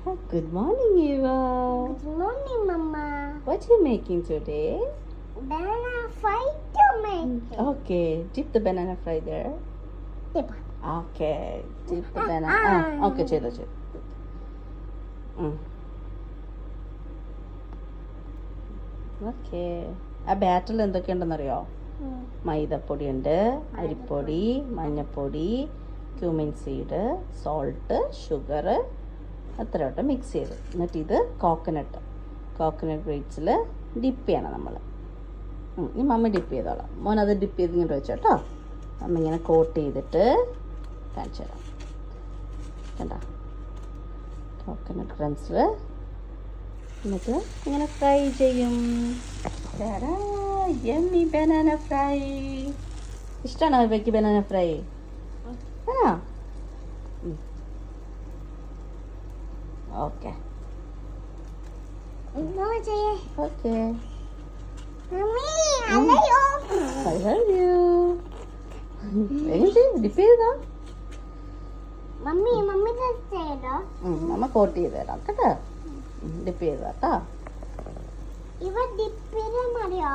Good morning, Eva. Good morning, Mama. What are you making today? Banana fry tomato. Okay, dip the banana fry there. Dip. Okay, dip the banana. Okay, ചെയ്തു. Okay. ആ ബാറ്ററിൽ എന്തൊക്കെയുണ്ടെന്നറിയോ? മൈദപ്പൊടിയുണ്ട്, അരിപ്പൊടി, മഞ്ഞപ്പൊടി, cumin seed, salt, sugar, അത്രയോട്ട് mix ചെയ്ത്. എന്നിട്ട് ഇത് കോക്കനട്ട് ഗ്രേറ്റ്സിൽ ഡിപ്പ് ചെയ്യണം നമ്മൾ. ഈ മമ്മി ഡിപ്പ് ചെയ്തോളാം. മോൻ അത് ഡിപ്പ് ചെയ്ത് ഇങ്ങോട്ട് വെച്ചോ കേട്ടോ. മമ്മി ഇങ്ങനെ കോട്ട് ചെയ്തിട്ട് കാണിച്ചു തരാം. കണ്ട കോക്കനട്ട് ക്രംസിൽ എന്നിട്ട് ഇങ്ങനെ ഫ്രൈ ചെയ്യും. Yummy banana fry. ഇഷ്ടമാണോ ഇവയ്ക്ക് ബനാന ഫ്രൈ? ആ okay okay. Mommy, I love you. I love you. Dip ചെയ്താ Mommy just said, നമ്മ കോട്ട് ചെയ്ത് തരാം കേട്ടോ. ഡിപ്പ് ചെയ്താ കേട്ടോ. ഇവ ഡിപ്പിന് മതിയോ?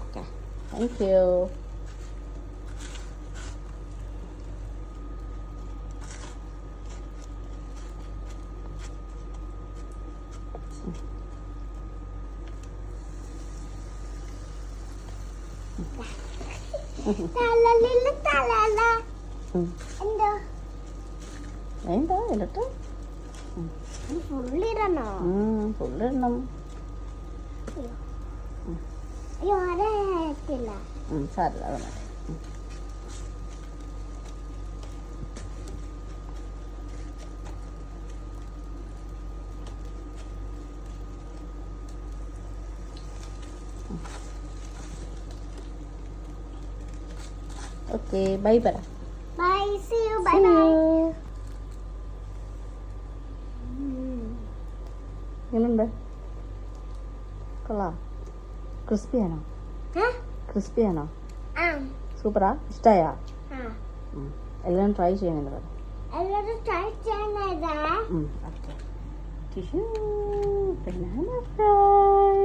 Okay, thank you. തലല എന്തോ വേണ്ട എന്നിട്ട് ഫുള്ളിടണോ? ഫുള്ളിടണം. അയ്യോ അറിയത്തില്ല. സാരില്ല, അത് മതി. ഓക്കെ, ബൈ പറ. Bye, see you, bye bye. എങ്ങനെയുണ്ട്? കൊള്ളാം. ക്രിസ്പിയാണോ? ക്രിസ്പിയാണോ? സൂപ്പറാ? ഇഷ്ടമായാ? എല്ലാം ട്രൈ ചെയ്യണമെന്ന് പറ. എല്ലാവരും ട്രൈ ചെയ്യുന്നതാ. ഓക്കെ. Banana fry.